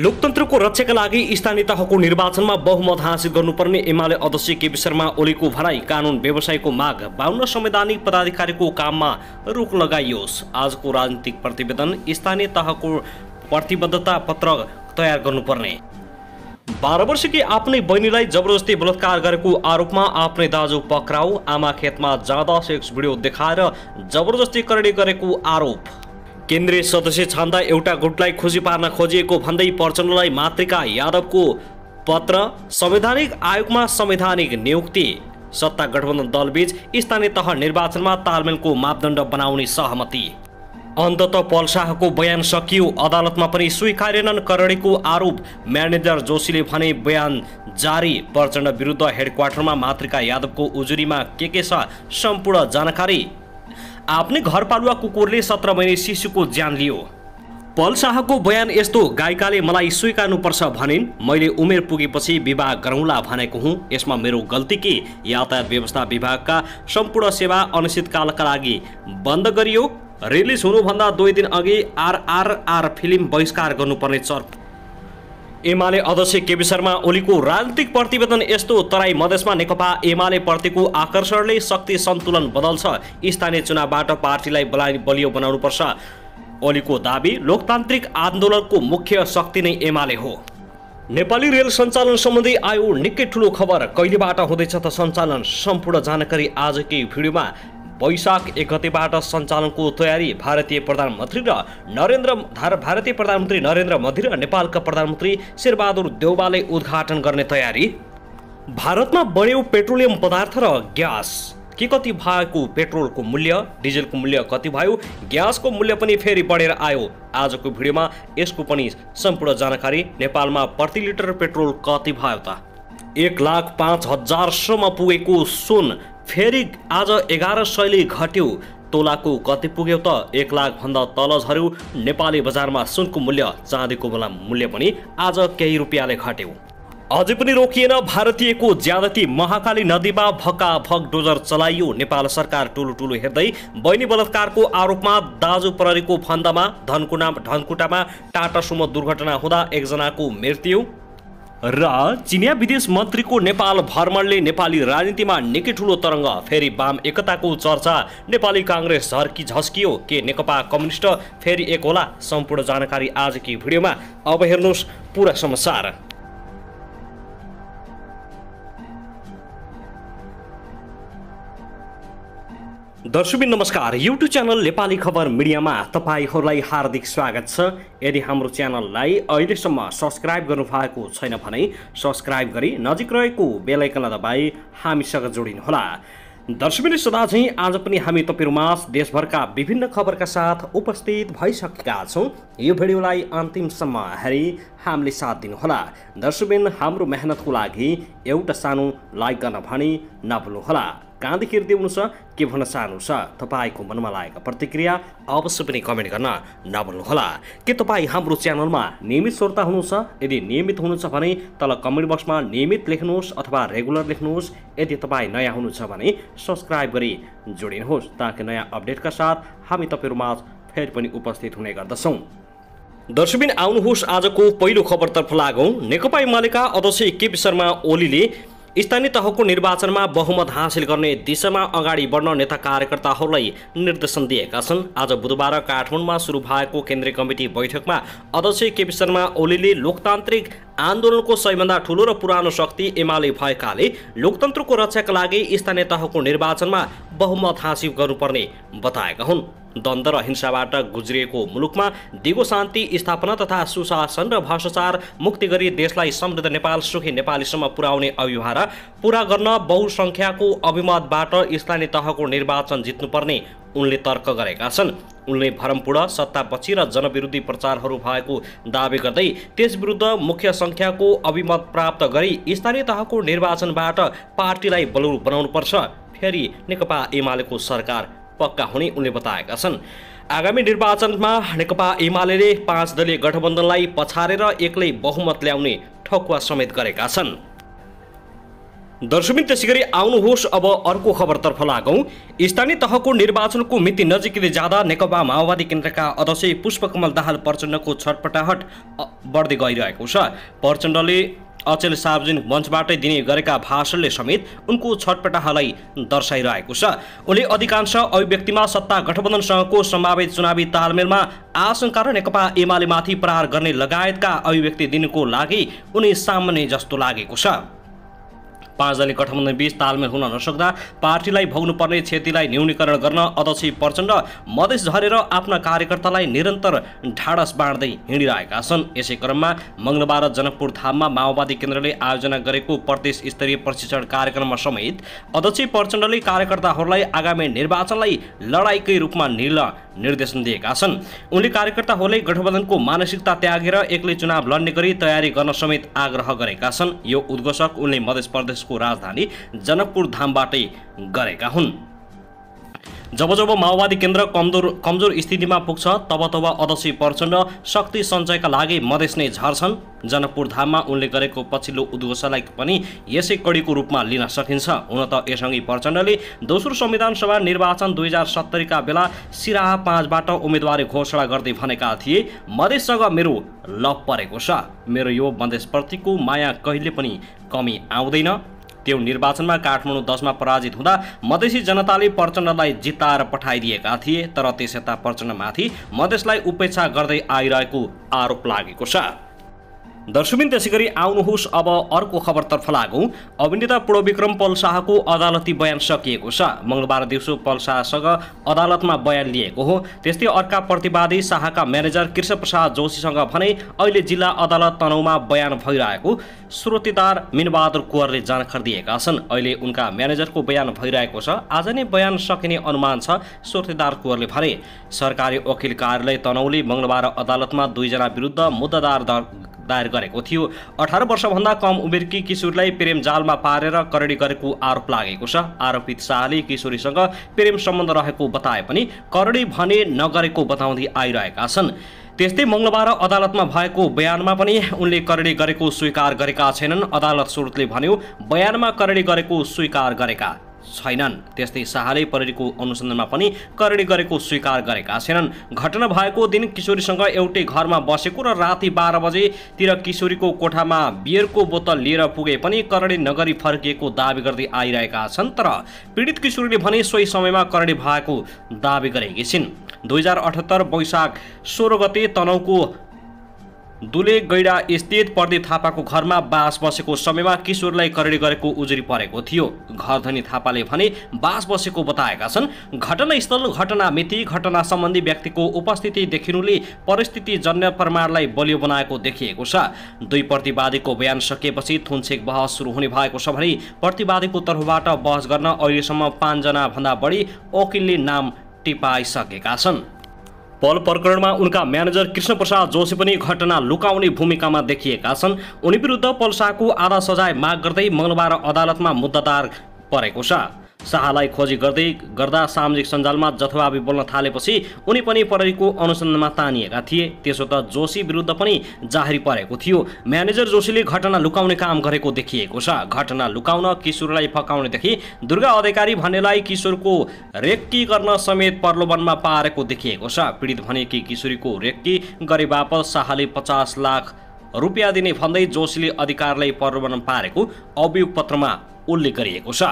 लोकतन्त्रको रक्षाका लागि स्थानीय तहको निर्वाचनमा बहुमत हासिल गर्नुपर्ने एमाले अध्यक्ष केपी शर्मा ओलीको भनाई। कानुन व्यवसायको माग। 52 संवैधानिक पदाधिकारीको काममा रोक लगाइयोस्। आजको राजनीतिक प्रतिवेदन। स्थानीय तहको प्रतिबद्धता पत्र तयार गर्नुपर्ने। 12 वर्षकी आफ्नै बहिनीलाई जबरजस्ती बलात्कार गरेको आरोपमा आफ्नै दाजु पक्राउ। आमा खेतमा जाँदा सेक्स भिडियो देखाएर जबरजस्ती करडी गरेको आरोप। केन्द्रीय सदस्य छान्दा एउटा गुटलाई खुसी पार्न खोजिएको भन्दै प्रचण्डलाई मातृका यादवको पत्र। संवैधानिक आयोगमा संवैधानिक नियुक्ति। सत्ता गठबन्धन दलबीच स्थानीय तह निर्वाचनमा तालमेलको मापदण्ड बनाउने सहमति। अन्तत पल शाहको बयान सकियो। अदालतमा पनि स्वीकारेनन् करडीको आरोप। म्यानेजर जोशीले भने बयान जारी। प्रचण्ड विरुद्ध हेडक्वार्टरमा मातृका यादवको उजुरीमा के छ सम्पूर्ण जानकारी। आफ्नै घरपालुवा कुकुरले 17 महिने शिशुको ज्यान लियो। पल शाहको बयान यस्तो। गायिकाले मलाई स्वीकार्नुपर्छ भनिन्। मैले उमेर पुगेपछि विवाह गरौँला भनेको हुँ। यसमा मेरो गल्ती के? यातायात व्यवस्था विभागका सम्पूर्ण सेवा अनिश्चितकालका लागि बन्द गरियो। रिलिज हुनुभन्दा 2 दिन अघि RRR फिल्म बहिष्कार गर्नुपर्ने चर्प। एमाले अध्यक्ष केपी शर्मा ओलीको राजनीतिक प्रतिवेदन यस्तो। तराई मधेसमा नेकपा एमाले प्रतिको आकर्षणले शक्ति सन्तुलन बदल्छ। स्थानीय चुनावबाट पार्टीलाई बलियो बनाउनुपर्छ ओलीको दाबी। लोकतान्त्रिक आन्दोलनको मुख्य शक्ति नै एमाले हो। नेपाली रेल सञ्चालन सम्बन्धी आयो निकै ठुलो खबर। कहिलेबाट हुँदैछ त सञ्चालन? सम्पूर्ण जानकारी आजकै भिडियोमा। वैशाख 1 गतेबाट सञ्चालनको तयारी। भारतीय प्रधानमन्त्री नरेन्द्र मोदी र नेपालका प्रधानमन्त्री शेरबहादुर देउवाले उद्घाटन गर्ने तयारी। भारतमा बढ्यो पेट्रोलियम पदार्थ र ग्यास। के कति भएको पेट्रोलको मूल्य, डिजेलको मूल्य कति भयो, ग्यासको मूल्य पनि फेरि बढेर आयो। आजको भिडियोमा यसको पनि सम्पूर्ण जानकारी। नेपालमा प्रति लिटर पेट्रोल कति भयो त? 1,05,000 सम्म पुगेको सुन फेरि आज 1100ले घट्यो। तोलाको कति पुग्यो त? 1 लाख भन्दा तल झर्यो नेपाली बजारमा सुनको मूल्य। चाँदीको मूल्य पनि आज केही रुपियाँले घट्यो। अझै पनि रोकिएन भारतीयको ज्यादती। महाकाली नदीमा भक्काभक डोजर चलाइयो। नेपाल सरकार टुलु हेर्दै। बहिनी बलात्कारको आरोपमा दाजु प्रहरीको फन्दामा। धनकुटामा टाटा सुमो दुर्घटना हुँदा 1 जनाको मृत्यु। र चिनिया विदेश मन्त्रीको नेपाल भ्रमणले नेपाली राजनीतिमा निकै ठुलो तरङ्ग। फेरि वाम एकताको चर्चा। नेपाली काङ्ग्रेस झस्कियो के नेकपा कम्युनिस्ट फेरि एक होला? सम्पूर्ण जानकारी आजकै भिडियोमा। अब हेर्नुहोस् पुरा समाचार। दर्शकबिन नमस्कार। युट्युब च्यानल नेपाली खबर मिडियामा तपाईहरूलाई हार्दिक स्वागत छ। यदि हाम्रो च्यानललाई अहिलेसम्म सब्स्क्राइब गर्नुभएको छैन भने सब्स्क्राइब गरी नजिक रहेको बेल आइकनलाई दबाई हामीसँग जोडिनुहोला। दर्शकबिन सदा चाहिँ आज पनि हामी तपाईहरुमा देशभरका विभिन्न खबरका साथ उपस्थित भइसकेका छौं। यो भिडियोलाई अन्तिमसम्म हेरी हामीले साथ दिनुहोला। दर्शकबिन हाम्रो मेहनतको लागि एउटा सानो लाइक गर्न भनी नभुल्नुहोला। कहाँदेखि हेर्दै हुनुहुन्छ, के भन्न चाहनुहुन्छ, तपाईँको मनमा लागेका प्रतिक्रिया अवश्य पनि कमेन्ट गर्न नभुल्नुहोला। के तपाईँ हाम्रो च्यानलमा नियमित श्रोता हुनुहुन्छ? यदि नियमित हुनुहुन्छ भने तल कमेन्ट बक्समा नियमित लेख्नुहोस् अथवा रेगुलर लेख्नुहोस्। यदि तपाईँ नयाँ हुनुहुन्छ भने सब्स्क्राइब गरी जोडिनुहोस् ताकि नयाँ अपडेटका साथ हामी तपाईहरुमा फेरि पनि उपस्थित हुने गर्दछौँ। दर्शकबिन आउनुहोस् आजको पहिलो खबरतर्फ लागौं। नेकपा एमालेका अध्यक्ष केपी शर्मा ओलीले स्थानीय तहको निर्वाचनमा बहुमत हासिल गर्ने दिशामा अगाडि बढ्न नेता कार्यकर्ताहरूलाई निर्देशन दिएका छन्। आज बुधबार काठमाडौँमा सुरु भएको केन्द्रीय कमिटी बैठकमा अध्यक्ष केपी शर्मा ओलीले लोकतान्त्रिक आन्दोलनको सबैभन्दा ठूलो र पुरानो शक्ति एमाले भएकाले लोकतन्त्रको रक्षाका लागि स्थानीय तहको निर्वाचनमा बहुमत हासिल गर्नुपर्ने बताएका हुन्। द्वन्द्व र हिंसाबाट गुज्रिएको मुलुकमा दिगो शान्ति स्थापना तथा सुशासन र भ्रष्टाचार मुक्ति गरी देशलाई समृद्ध नेपाल सुखी नेपालीसम्म पुर्याउने अभियान पूरा गर्न बहुसंख्याको अभिमतबाट स्थानीय तहको निर्वाचन जित्नुपर्ने उनले तर्क गरेका छन्। उनले भरमपूर्ण सत्तापछि र जनविरोधी प्रचारहरू भएको दावी गर्दै त्यसविरुद्ध मुख्य संख्याको अभिमत प्राप्त गरी स्थानीय तहको निर्वाचनबाट पार्टीलाई बलियो बनाउनुपर्छ। फेरि नेकपा एमालेको सरकार पक्का हुने उनले बताएका छन्। आगामी निर्वाचनमा नेकपा एमालेले 5 दलीय गठबन्धनलाई पछारेर एक्लै बहुमत ल्याउने ठकुवा समेत गरेका छन्। दर्शकबिन त्यसैगरी आउनुहोस् अब अर्को खबरतर्फ लागौं। स्थानीय तहको निर्वाचनको मिति नजिकै जाँदा नेकपा माओवादी केन्द्रका अध्यक्ष पुष्पकमल दाहाल प्रचण्डको छटपटाहट बढ्दै गइरहेको छ। प्रचण्डले अचेल सार्वजनिक मञ्चबाटै दिने गरेका भाषणले समेत उनको छटपटाहटलाई दर्शाइरहेको छ। उनले अधिकांश अभिव्यक्तिमा सत्ता गठबन्धनसँगको सम्भावित चुनावी तालमेलमा आशंका र नेकपा एमालेमाथि प्रहार गर्ने लगायतका अभिव्यक्ति दिनुको लागि उनी सामान्य जस्तो लागेको छ। 5 दलीय गठबन्धन बीच तालमेल हुन नसक्दा पार्टीलाई भोग्नुपर्ने क्षतिलाई न्यूनीकरण गर्न अध्यक्ष प्रचण्ड मधेस झरेर आफ्ना कार्यकर्तालाई निरन्तर ढाडस बाँड्दै हिँडिरहेका छन्। यसै क्रममा मंगलबार जनकपुर धाममा माओवादी केन्द्रले आयोजना गरेको प्रदेश स्तरीय प्रशिक्षण कार्यक्रममा समेत अध्यक्ष प्रचण्डले कार्यकर्ताहरूलाई आगामी निर्वाचनलाई लडाईकै रूपमा निर्देशन दिएका छन्। उनले कार्यकर्ताहरूले गठबन्धनको मानसिकता त्यागेर एक्लै चुनाव लड्ने गरी तयारी गर्न समेत आग्रह गरेका छन्। यो उद्घोषक उनले मध्य प्रदेशको राजधानी जनकपुर धामबाटै गरेका हुन्। जब माओवादी केन्द्र कमजोर स्थितिमा पुग्छ तब अध्यक्ष प्रचण्ड शक्ति सञ्चयका लागि मधेस नै झर्छन्। जनकपुर धाममा उनले गरेको पछिल्लो उद्घोषलाई पनि यसै कडीको रूपमा लिन सकिन्छ। हुन त यसअघि प्रचण्डले दोस्रो संविधान सभा निर्वाचन 2070 का बेला सिराहा 5 बाट उम्मेदवारी घोषणा गर्दै भनेका थिए, मधेससँग मेरो लप परेको छ, मेरो यो मधेसप्रतिको माया कहिले पनि कमी आउँदैन। त्यो निर्वाचनमा काठमाडौँ 10 मा पराजित हुँदा मधेसी जनताले प्रचण्डलाई जिताएर पठाइदिएका थिए, तर त्यसयता प्रचण्डमाथि मधेसलाई उपेक्षा गर्दै आइरहेको आरोप लागेको छ। दर्शकबिन त्यसैगरी आउनुहोस् अब अर्को खबरतर्फ लागौं। अभिनेता पूर्वविक्रम पल शाहको अदालती बयान सकिएको छ। मंगलबार दिउँसो पल शाहसँग अदालतमा बयान लिएको हो। त्यस्तै अर्का प्रतिवादी शाहका म्यानेजर कृष्णप्रसाद जोशीसँग भने अहिले जिल्ला अदालत तनहुँमा बयान भइरहेको श्रोतेदार मिनबहादुर कुँवरले जानकारी दिएका छन्। अहिले उनका म्यानेजरको बयान भइरहेको छ। आज नै बयान सकिने अनुमान छ, श्रोतेदार कुँवरले भने। सरकारी वकिल कार्यालय तनहुँले मंगलबार अदालतमा 2 जना विरुद्ध मुद्दा दायर गरेको थियो। 18 वर्षभन्दा कम उमेरकी किशोरीलाई प्रेम जालमा पारेर करडी गरेको आरोप लागेको छ। आरोपित शाहले किशोरीसँग प्रेम सम्बन्ध रहेको बताए पनि करडी भने नगरेको बताउँदै आइरहेका छन्। त्यस्तै मंगलबार अदालतमा भएको बयानमा पनि उनले करडी गरेको स्वीकार गरेका छैनन्। अदालत स्रोतले भन्यो बयानमा करडी गरेको स्वीकार गरेका छैनन्। त्यस्तै शाहले प्रहरीको अनुसन्धानमा पनि करडी गरेको स्वीकार गरेका छैनन्। घटना भएको दिन किशोरीसँग एउटै घरमा बसेको र राति 12 बजेतिर किशोरीको कोठामा बियरको बोतल लिएर पुगे पनि करडी नगरी फर्किएको दाबी गर्दै आइरहेका छन्। तर पीडित किशोरीले भने सोही समयमा करडी भएको दाबी गरेकी छिन्। 2078 वैशाख 16 गते तनहुँको दुले गैडा स्थित प्रदीप थापाको घरमा बास बसेको समयमा किशोरलाई करडी गरेको उजुरी परेको थियो। घरधनी थापाले भने बास बसेको बताएका छन्। घटनास्थल, घटना मिति, घटना सम्बन्धी व्यक्तिको उपस्थिति देखिनुले परिस्थिति जन्य प्रमाणलाई बलियो बनाएको देखिएको छ। दुई प्रतिवादीको बयान सकिएपछि थुनछेक बहस सुरु हुने भएको छ भने प्रतिवादीको तर्फबाट बहस गर्न अहिलेसम्म 5 जना भन्दा बढी वकिलले नाम टिपाइसकेका छन्। पल प्रकरणमा उनका म्यानेजर कृष्णप्रसाद जोशी पनि घटना लुकाउने भूमिकामा देखिएका छन्। उनी विरुद्ध पल शाहको आधा सजाय माग गर्दै मंगलबार अदालतमा मुद्दा दायर परेको छ। शाहलाई खोजी गर्दा सामाजिक सञ्जालमा जथाभावी बोल्न थालेपछि उनी पनि प्रहरीको अनुसन्धानमा तानिएका थिए। त्यसो त जोशी विरुद्ध पनि जाहेरी परेको थियो। म्यानेजर जोशीले घटना लुकाउने काम गरेको देखिएको छ। घटना लुकाउन, किशोरलाई फकाउनेदेखि दुर्गा अधिकारी भन्नेलाई किशोरको रेक्की गर्न समेत प्रलोभनमा पारेको देखिएको छ। पीडित भनेकी किशोरीको रेक्की गरे बापत शाहले 50 लाख रुपियाँ दिने भन्दै जोशीले अधिकारीलाई प्रलोभनमा पारेको अभियोग पत्रमा उल्लेख गरिएको छ।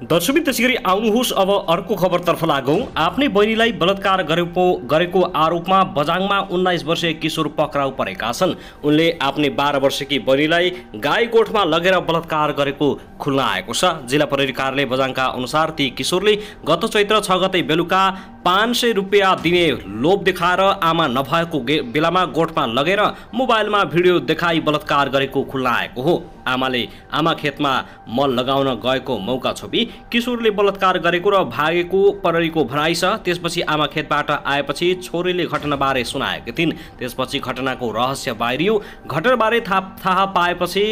दर्शकबिन त्यसैगरी आउनुहोस् अब अर्को खबरतर्फ लागौं। आफ्नै बहिनीलाई बलात्कार गरेको आरोपमा बझाङमा 19 वर्षीय किशोर पक्राउ परेका छन्। उनले आफ्नै 12 वर्षकी बहिनीलाई गाईगोठमा लगेर बलात्कार गरेको खुल्न आएको छ। जिल्ला प्रहरी कार्यालय बझाङका अनुसार ती किशोरले गत चैत्र 6 गते बेलुका 500 रुपियाँ दिने लोभ देखाएर आमा नभएको बेलामा गोठमा लगेर मोबाइलमा भिडियो देखाई बलात्कार गरेको खुल्न आएको हो। आमा खेतमा मल लगाउन गएको मौका छोपी किशोरले बलात्कार गरेको र भागेको प्रहरीको भनाइ छ। त्यसपछि आमा खेतबाट आएपछि छोरीले घटनाबारे सुनाएकी थिइन्। त्यसपछि घटनाको रहस्य बाहिरियो। घटनाबारे थाहा पाएपछि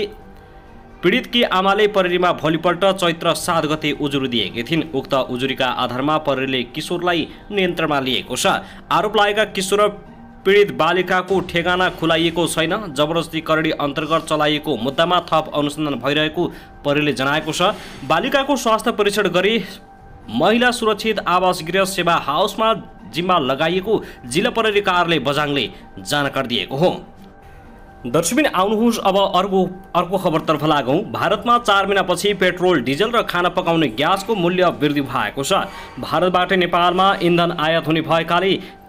पीडितकी आमाले प्रहरीमा भोलिपल्ट चैत्र 7 गते उजुरी दिएकी थिइन्। उक्त उजुरीका आधारमा प्रहरीले किशोरलाई नियन्त्रणमा लिएको छ। आरोप लागेका किशोर पीडित बालिकाको ठेगाना खुलाइएको छैन। जबरजस्ती करडी अन्तर्गत चलाइएको मुद्दामा थप अनुसन्धान भइरहेको प्रहरीले जनाएको छ। बालिकाको स्वास्थ्य परीक्षण गरी महिला सुरक्षित आवास गृह सेवा हाउसमा जिम्मा लगाइएको जिल्ला प्रहरी कार्यालय बझाङले जानकारी दिएको हो। दर्शकबिन आउनुहोस् अब अर्को खबरतर्फ लागौँ। भारतमा 4 महिनापछि पेट्रोल, डिजल र खाना पकाउने ग्यासको मूल्य वृद्धि भएको छ। भारतबाट नेपालमा इन्धन आयात हुने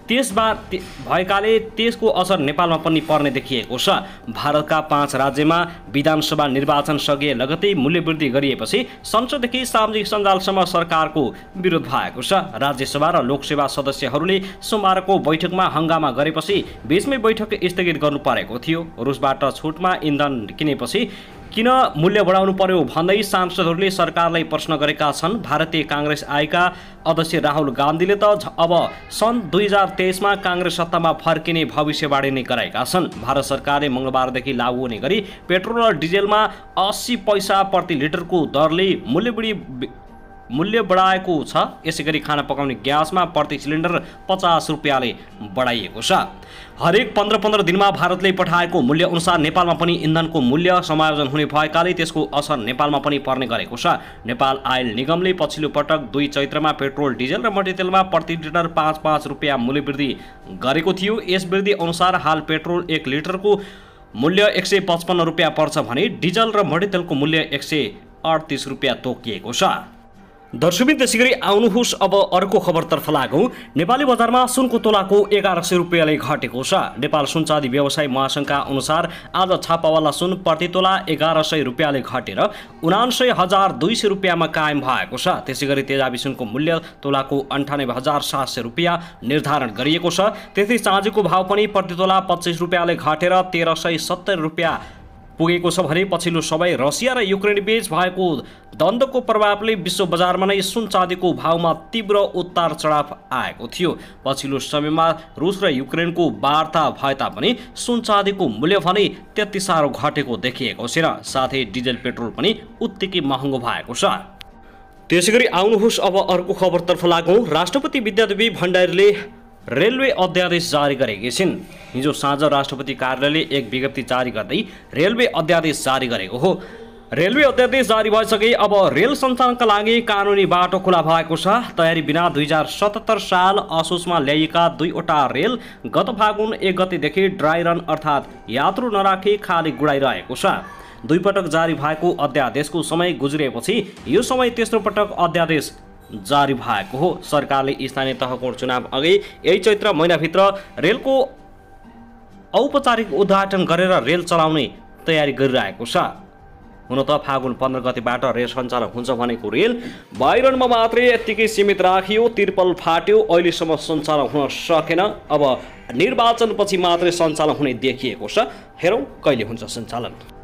भएकाले त्यसको असर नेपालमा पनि पर्ने देखिएको छ। भारतका 5 राज्यमा विधानसभा निर्वाचन सकिए लगतै मूल्य वृद्धि गरिएपछि संसददेखि सामाजिक सञ्जालसम्म सरकारको विरोध भएको छ। राज्यसभा र लोकसभा सदस्यहरूले सोमबारको बैठकमा हंगामा गरेपछि बीचमै बैठक स्थगित गर्नु परेको थियो। रुसबाट छुटमा इन्धन किनेपछि किन मूल्य बढाउनु पर्यो भन्दै सांसदहरूले सरकारलाई प्रश्न गरेका छन्। भारतीय कांग्रेस आएका अध्यक्ष राहुल गान्धीले त अब सन् 2023 मा कांग्रेस सत्तामा फर्किने भविष्यवाणी नै गरेका छन्। भारत सरकारले मंगलबारदेखि लागू हुने गरी पेट्रोल र डिजेलमा 80 पैसा प्रति लिटरको दरले मूल्य बढाएको छ। यसैगरी खाना पकाउने ग्यासमा प्रति सिलिन्डर 50 रुपियाँले बढाइएको छ। हरेक 15 दिनमा भारतले पठाएको मूल्य अनुसार नेपालमा पनि इन्धनको मूल्य समायोजन हुने भएकाले त्यसको असर नेपालमा पनि पर्ने गरेको छ। नेपाल आयल निगमले पछिल्लो पटक 2 चैत्रमा पेट्रोल, डिजेल र मट्टीतेलमा प्रति लिटर 5 रुपियाँ मूल्य वृद्धि गरेको थियो। यस वृद्धि अनुसार हाल पेट्रोल 1 लिटरको मूल्य 155 रुपियाँ पर्छ भने डिजल र मट्टीतेलको मूल्य 138 रुपियाँ तोकिएको छ। दर्शकबिन त्यसैगरी आउनुहोस् अब अर्को खबरतर्फ लागौँ। नेपाली बजारमा सुनको तोलाको 1100 रुपियाँले घटेको छ। नेपाल सुनचाँदी व्यवसाय महासंघका अनुसार आज छापावाला सुन प्रति तोला 1100 रुपियाँले घटेर 79,200 रुपियाँमा कायम भएको छ। त्यसैगरी तेजाबी सुनको मूल्य तोलाको 98,700 रुपियाँ निर्धारण गरिएको छ। त्यस्तै चाँदीको भाव पनि प्रति तोला 25 रुपियाँले घटेर 1370 रुपियाँ पुगेको छ भने पछिल्लो समय रसिया र युक्रेन बीच भएको द्वन्द्वको प्रभावले विश्व बजारमा नै सुन चाँदीको भावमा तीव्र उतार चढाव आएको थियो। पछिल्लो समयमा रुस र युक्रेनको वार्ता भए तापनि सुन चाँदीको मूल्य भने त्यति साह्रो घटेको देखिएको छैन। साथै डिजेल पेट्रोल पनि उत्तिकै महँगो भएको छ। त्यसैगरी आउनुहोस् अब अर्को खबरतर्फ लागौँ। राष्ट्रपति विद्यादेवी भण्डारीले रेलवे अध्यादेश जारी गरेकी छिन्। हिजो साँझ राष्ट्रपति कार्यालयले एक विज्ञप्ति जारी गर्दै रेलवे अध्यादेश जारी गरेको हो। रेलवे अध्यादेश जारी भइसके अब रेल सञ्चालनका लागि कानुनी बाटो खुला भएको छ। तयारी बिना 2077 साल असोजमा ल्याइएका 2वटा रेल गत फागुन 1 गतेदेखि ड्राई रन अर्थात् यात्रु नराखी खाली गुडाइरहेको छ। 2 पटक जारी भएको अध्यादेशको समय गुज्रिएपछि यो समय तेस्रो पटक अध्यादेश जारी भएको हो। सरकारले स्थानीय तहको चुनाव अघि यही चैत्र महिनाभित्र रेलको औपचारिक उद्घाटन गरेर रेल चलाउने तयारी गरिरहेको छ। हुन त फागुन 15 गतेबाट रेल सञ्चालन हुन्छ भनेको रेल बाहिरमा मात्रै यत्तिकै सीमित राखियो। तिर्पल फाट्यो, अहिलेसम्म सञ्चालन हुन सकेन। अब निर्वाचनपछि मात्रै सञ्चालन हुने देखिएको छ। हेरौँ कहिले हुन्छ सञ्चालन।